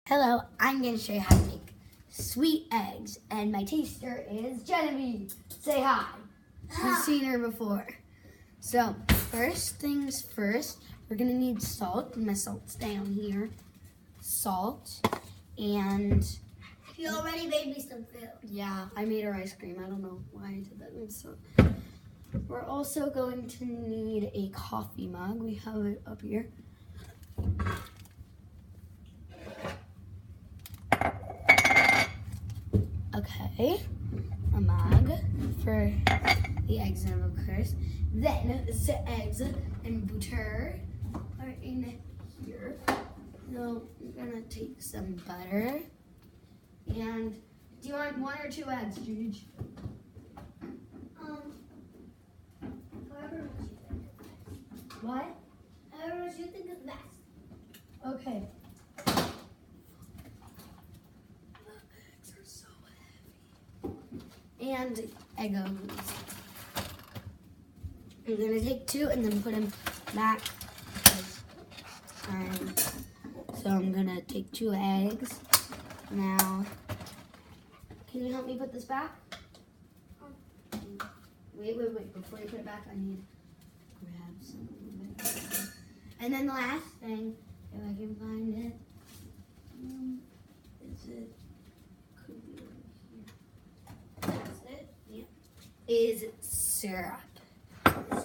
Hello, I'm going to show you how to make sweet eggs, and my taster is Genevieve. Say hi. You've seen her before. So, first things first, we're going to need salt, and my salt's down here. Salt, and... You already made me some food. Yeah, I made her ice cream. I don't know why I did that. So, we're also going to need a coffee mug. We have it up here. Okay, a mug for the eggs and of course. Then the eggs and butter are in here. So I'm gonna take some butter. And do you want 1 or 2 eggs, Juge? However much you think is best. What? However much you think is best. Okay. And egg yolks. I'm gonna take 2 and then put them back. So I'm gonna take 2 eggs. Now, can you help me put this back? Wait. Before you put it back, I need to grab something. And then the last thing, if I can find it, could be over here. That's it. Yeah. Is syrup.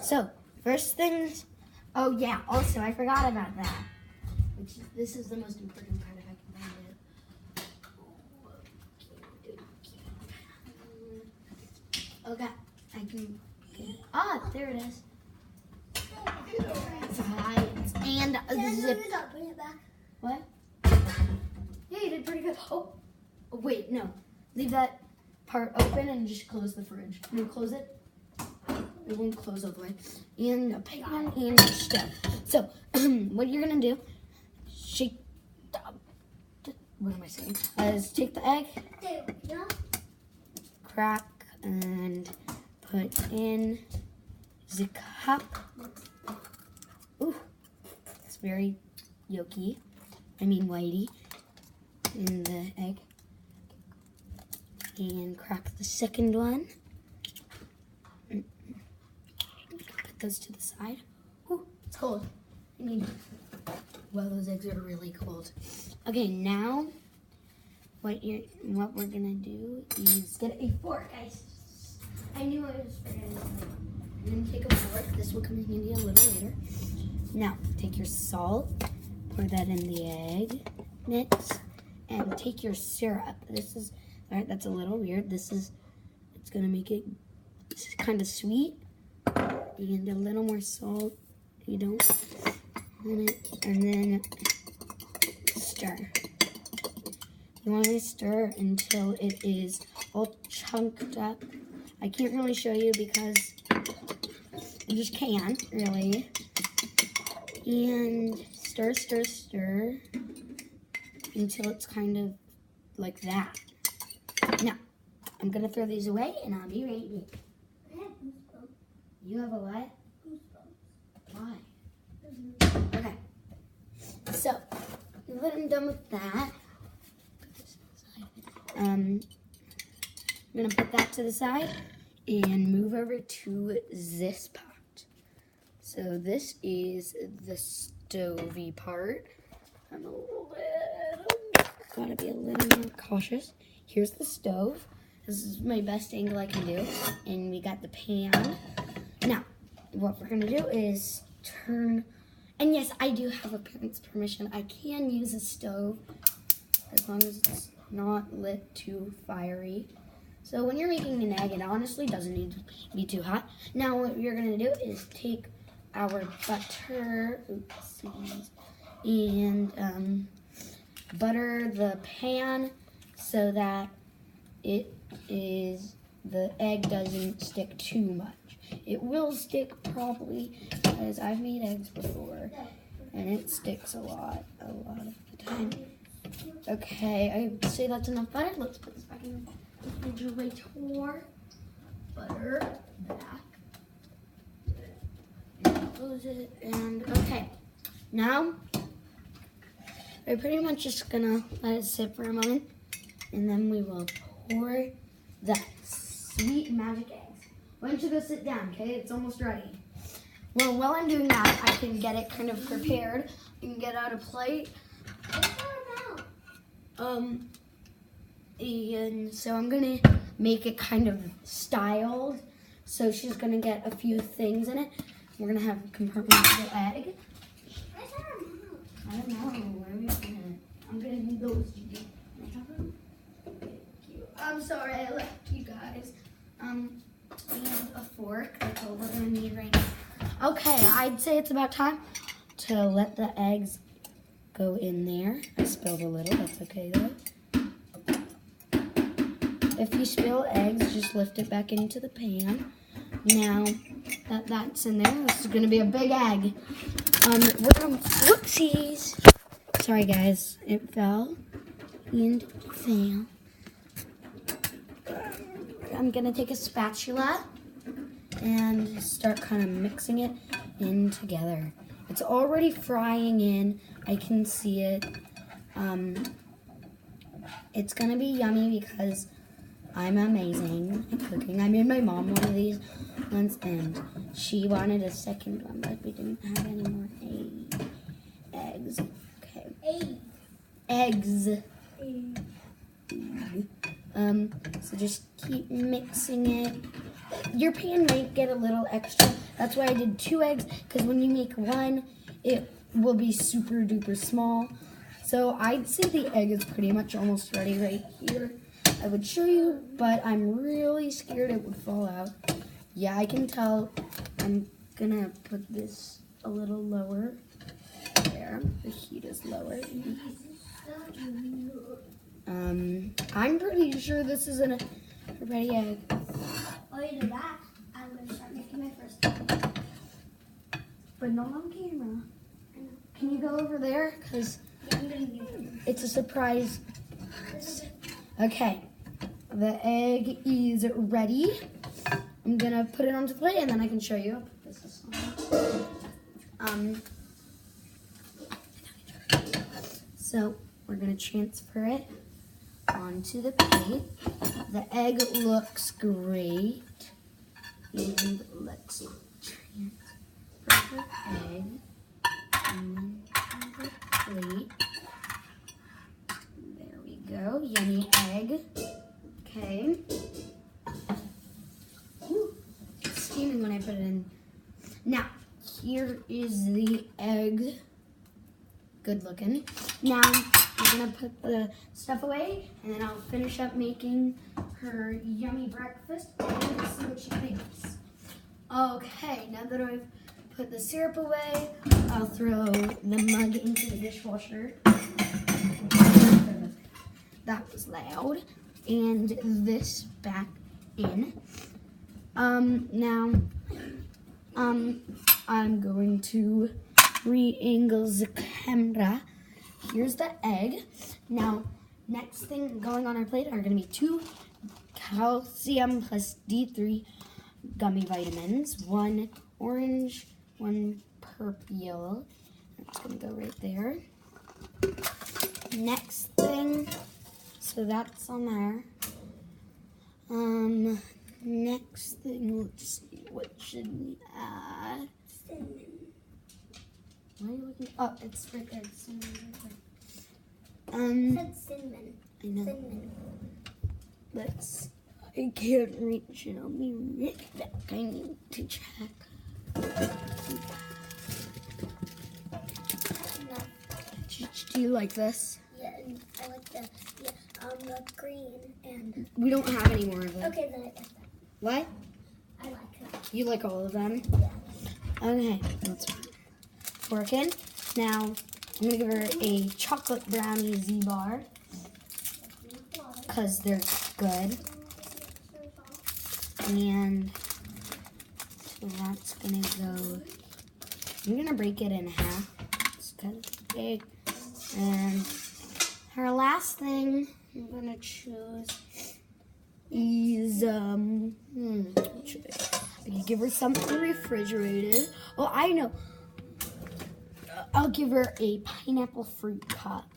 So, first things, oh yeah, also I forgot about that. This is the most important part if I can find it. Okay, I can, there it is. And a zip. Bring it back. What? Yeah, you did pretty good. Oh, wait, no. Leave that part open and just close the fridge. No, close it. It won't close all the way. And a pan and a stove. So, what you're gonna do, shake, what am I saying? Is take the egg, crack, and put in the cup. Ooh, it's very yolky. I mean whitey in the egg. And crack the second one. Put those to the side. Ooh, it's cold. Well, those eggs are really cold. Okay, now what we're gonna do is get a fork. I knew I was forgetting something. You're gonna take a fork. This will come in handy a little later. Now, take your salt, pour that in the egg mix, and take your syrup. This is, all right, that's a little weird. It's gonna make it kind of sweet. And a little more salt. You don't want it, and then stir. You want to stir until it is all chunked up. I can't really show you because you just can't really. And stir until it's kind of like that. Now, I'm gonna throw these away and I'll be right back. I have goosebumps. You have a what? Goosebumps. Why? Okay. So, when I'm done with that, I'm gonna put that to the side and move over to this pot. So this is the stovey part. I'm a little bit, gotta be a little more cautious. Here's the stove. This is my best angle I can do. And we got the pan. Now, what we're gonna do is turn, and yes, I do have a parent's permission. I can use a stove as long as it's not lit too fiery. So when you're making an egg, it honestly doesn't need to be too hot. Now what you're gonna do is take our butter, oopsies, and butter the pan so that the egg doesn't stick too much. It will stick probably, because I've made eggs before, and it sticks a lot of the time. Okay, I say that's enough butter. Let's put this back in the refrigerator. Butter back. And close it, and okay. Now, we're pretty much just gonna let it sit for a moment, and then we will pour the sweet magic eggs. Why don't you go sit down, okay? It's almost ready. Well, while I'm doing that, I can get it kind of prepared. I can get out a plate. And so I'm gonna make it kind of styled. So she's gonna get a few things in it. We're gonna have a compartmental egg. I don't know. Where are we putting it? I'm gonna need those. Can I have them? Thank you. I'm sorry I left you guys. We have a fork. That's all we're gonna need right now. Okay, I'd say it's about time to let the eggs go in there. I spilled a little. That's okay though. If you spill eggs, just lift it back into the pan. Now that that's in there, this is gonna be a big egg. Whoopsies. Sorry guys, it fell and fell. I'm gonna take a spatula and start kind of mixing it in together. It's already frying in. I can see it. It's gonna be yummy because I'm amazing at cooking. I made my mom one of these once, and she wanted a second one, but we didn't have any more eggs. Okay. Eggs. So just keep mixing it. Your pan might get a little extra. That's why I did 2 eggs, because when you make one, it will be super duper small. So I'd say the egg is pretty much almost ready right here. I would show you, but I'm really scared it would fall out. Yeah, I can tell. I'm gonna put this a little lower. There, the heat is lower. I'm pretty sure this is a ready egg. Oh, you do that? I'm gonna start making my first egg. But not on camera. Can you go over there? Because I'm gonna use it. it's a surprise. Okay, the egg is ready. I'm gonna put it onto the plate and then I can show you. This is so we're gonna transfer it onto the plate. The egg looks great. And let's transfer the egg onto the plate. There we go, yummy egg. Okay. Ooh, it's steaming when I put it in. Now, here is the egg. Good looking. Now, I'm gonna put the stuff away, and then I'll finish up making her yummy breakfast and see what she thinks. Okay, now that I've put the syrup away, I'll throw the mug into the dishwasher. That was loud. And this back in. Now, I'm going to re-angle the camera. Here's the egg. Now, next thing going on our plate are going to be 2 calcium plus D3 gummy vitamins. 1 orange, 1 purple. That's going to go right there. Next thing, so that's on there. Next thing, let's see, what should we add? Cinnamon. Why are you looking? Oh, it's right there. Cinnamon right It there. said cinnamon. I know. Cinnamon. Let's. I can't reach it. I'll be right back. I need to check. No. Do you like this? Yeah, and I like the green and. We don't have any more of it. Okay, then I like that. What? I like it. You like all of them? Yeah. Okay, let's fork in. Now, I'm gonna give her a chocolate brownie Z-bar because they're good. And so that's gonna go. I'm gonna break it in half. It's kind of big. And her last thing I'm gonna choose is what should I can give her something refrigerated. Oh, I know. I'll give her a pineapple fruit cup.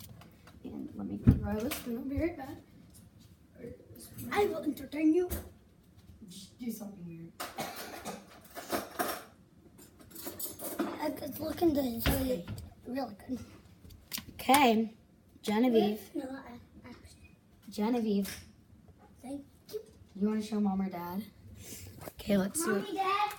And let me try this and I'll be right back. I will entertain you. Just do something weird. It's looking good. So really good. Okay, Genevieve. No, actually. Genevieve, Thank you. you want to show Mom or Dad? Okay, let's do it. Mommy, Dad.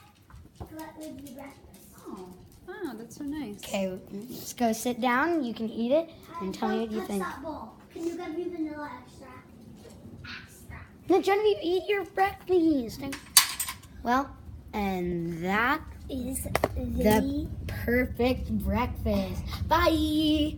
Colette made me breakfast. Oh, wow, that's so nice. Okay, let's go sit down. You can eat it and tell me what you Touch think. that bowl. Can you give me vanilla extract? No, Genevieve, eat your breakfast. Well, and that Is the perfect breakfast. Bye.